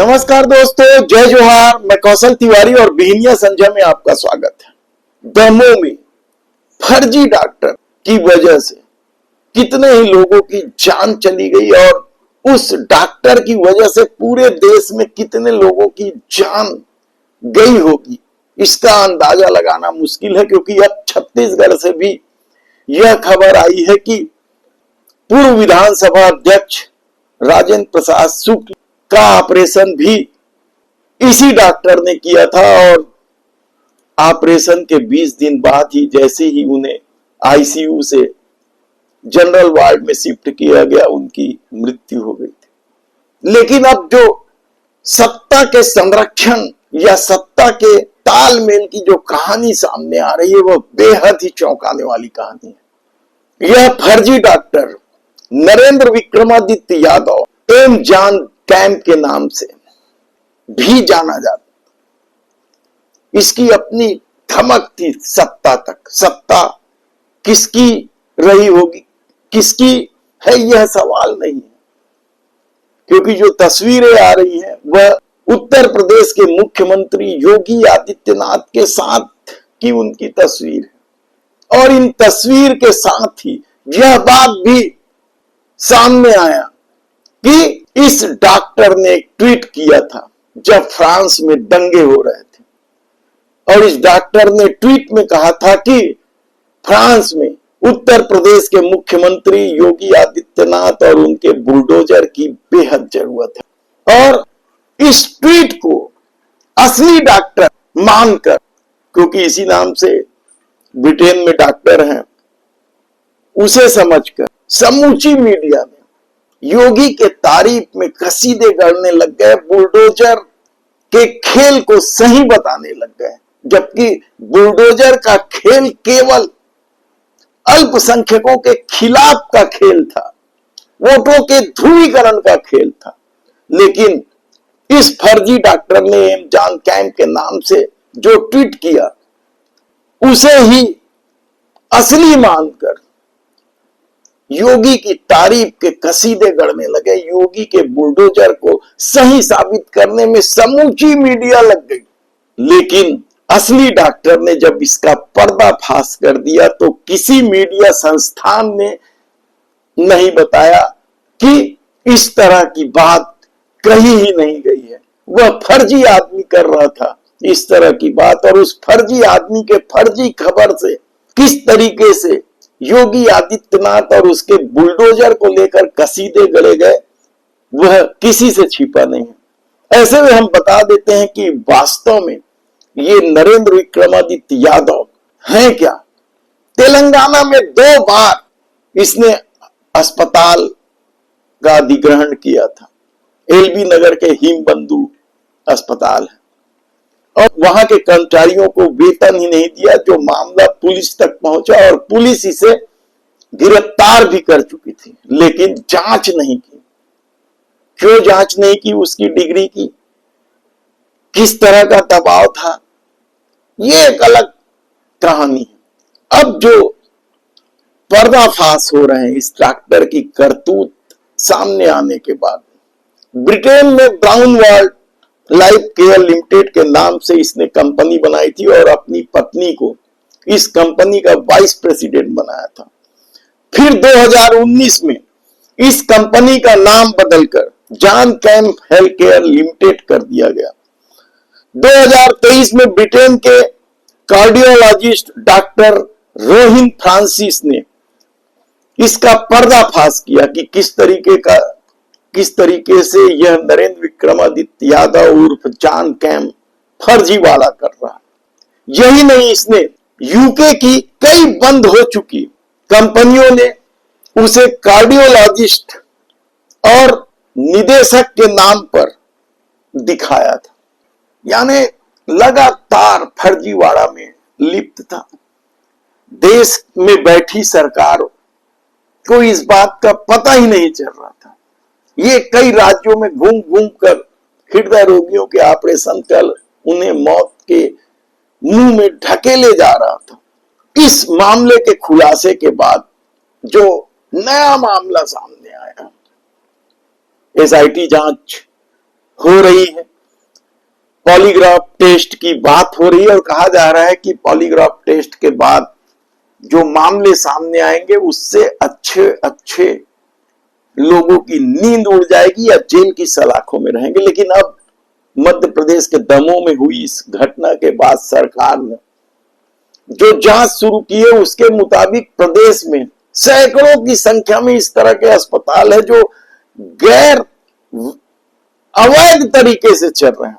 नमस्कार दोस्तों, जय जोहार। मैं कौशल तिवारी और बिहनिया संजय में आपका स्वागत है। दमोह में फर्जी डॉक्टर की वजह से कितने ही लोगों की जान चली गई और उस डॉक्टर की वजह से पूरे देश में कितने लोगों की जान गई होगी, इसका अंदाजा लगाना मुश्किल है। क्योंकि अब छत्तीसगढ़ से भी यह खबर आई है कि पूर्व विधानसभा अध्यक्ष राजेंद्र प्रसाद शुक्ल का ऑपरेशन भी इसी डॉक्टर ने किया था और ऑपरेशन के 20 दिन बाद ही जैसे ही उन्हें आईसीयू से जनरल वार्ड में शिफ्ट किया गया, उनकी मृत्यु हो गई थी। लेकिन अब जो सत्ता के संरक्षण या सत्ता के तालमेल की जो कहानी सामने आ रही है, वह बेहद ही चौंकाने वाली कहानी है। यह फर्जी doctor Narendra Vikramaditya Yadav M John Camp के नाम से भी जाना जाता। इसकी अपनी धमक थी सत्ता तक। सत्ता किसकी रही होगी, किसकी है, यह सवाल नहीं है। क्योंकि जो तस्वीरें आ रही हैं वह उत्तर प्रदेश के मुख्यमंत्री योगी आदित्यनाथ के साथ की उनकी तस्वीर है। और इन तस्वीर के साथ ही यह बात भी सामने आया कि इस डॉक्टर ने एक ट्वीट किया था जब फ्रांस में दंगे हो रहे थे। और इस डॉक्टर ने ट्वीट में कहा था कि फ्रांस में उत्तर प्रदेश के मुख्यमंत्री योगी आदित्यनाथ और उनके बुलडोजर की बेहद जरूरत है। और इस ट्वीट को असली डॉक्टर मानकर, क्योंकि इसी नाम से ब्रिटेन में डॉक्टर हैं, उसे समझकर समूची मीडिया ने योगी के तारीफ में कसीदे गढ़ने लग गए, बुलडोजर के खेल को सही बताने लग गए। जबकि बुलडोजर का खेल केवल अल्पसंख्यकों के खिलाफ का खेल था, वोटों के ध्रुवीकरण का खेल था। लेकिन इस फर्जी डॉक्टर ने एम जॉन कैंप के नाम से जो ट्वीट किया, उसे ही असली मानकर योगी की तारीफ के कसीदे गढ़ने लगे। योगी के बुलडोजर को सही साबित करने में समूची मीडिया लग गई। लेकिन असली डॉक्टर ने जब इसका पर्दाफाश कर दिया तो किसी मीडिया संस्थान ने नहीं बताया कि इस तरह की बात कही ही नहीं गई है। वह फर्जी आदमी कर रहा था इस तरह की बात, और उस फर्जी आदमी के फर्जी खबर से किस तरीके से योगी आदित्यनाथ और उसके बुलडोजर को लेकर कसीदे गढ़े गए, वह किसी से छिपा नहीं है। ऐसे में हम बता देते हैं कि वास्तव में ये नरेंद्र विक्रमादित्य यादव हैं क्या। तेलंगाना में 2 बार इसने अस्पताल का अधिग्रहण किया था। एलबी नगर के हिमबंधु अस्पताल है, और वहां के कर्मचारियों को वेतन ही नहीं दिया। जो मामला पुलिस तक पहुंचा और पुलिस इसे गिरफ्तार भी कर चुकी थी, लेकिन जांच नहीं की। क्यों जांच नहीं की? उसकी डिग्री की, किस तरह का दबाव था, ये एक अलग कहानी है। अब जो पर्दाफाश हो रहे हैं इस डॉक्टर की करतूत सामने आने के बाद, ब्रिटेन में brown world life care limited के नाम से इसने कंपनी बनाई थी और अपनी पत्नी को इस कंपनी का वाइस प्रेसिडेंट बनाया था। फिर 2019 में इस कंपनी का नाम बदलकर John camp health care limited कर दिया गया। 2023 में ब्रिटेन के कार्डियोलॉजिस्ट डॉक्टर रोहिन फ्रांसिस ने इसका पर्दाफाश किया कि किस तरीके से यह नरेंद्र विक्रमादित्य यादव उर्फ जॉन कैंप फर्जीवाड़ा कर रहा है। यही नहीं, इसने यूके की कई बंद हो चुकी कंपनियों ने उसे कार्डियोलॉजिस्ट और निदेशक के नाम पर दिखाया था। यानी लगातार फर्जीवाड़ा में लिप्त था। देश में बैठी सरकार को इस बात का पता ही नहीं चल रहा था। ये कई राज्यों में घूम घूम कर हृदय रोगियों के ऑपरेशन कर उन्हें मौत के मुंह में ढकेले जा रहा था। इस मामले के खुलासे के बाद जो नया मामला सामने आया, एसआईटी जांच हो रही है, पॉलीग्राफ टेस्ट की बात हो रही है और कहा जा रहा है कि पॉलीग्राफ टेस्ट के बाद जो मामले सामने आएंगे उससे अच्छे अच्छे लोगों की नींद उड़ जाएगी या जेल की सलाखों में रहेंगे। लेकिन अब मध्य प्रदेश के दमोह में हुई इस घटना के बाद सरकार ने जो जांच शुरू की है उसके मुताबिक प्रदेश में सैकड़ों की संख्या में इस तरह के अस्पताल है जो गैर अवैध तरीके से चल रहे हैं।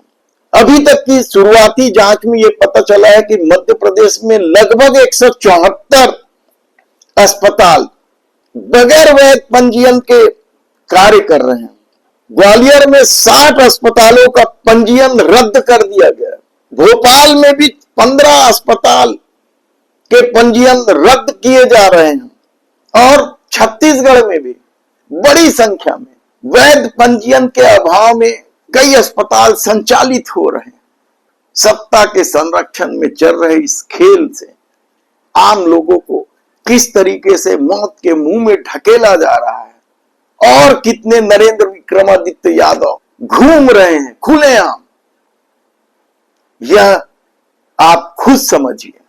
अभी तक की शुरुआती जांच में यह पता चला है कि मध्य प्रदेश में लगभग 174 अस्पताल बगैर वैध पंजीयन के कार्य कर रहे हैं। ग्वालियर में 60 अस्पतालों का पंजीयन रद्द कर दिया गया। भोपाल में भी 15 अस्पताल के पंजीयन रद्द किए जा रहे हैं और छत्तीसगढ़ में भी बड़ी संख्या में वैध पंजीयन के अभाव में कई अस्पताल संचालित हो रहे हैं। सत्ता के संरक्षण में चल रहे इस खेल से आम लोगों को किस तरीके से मौत के मुंह में ढकेला जा रहा है और कितने नरेंद्र विक्रमादित्य यादव घूम रहे हैं खुलेआम, यह आप खुद समझिए।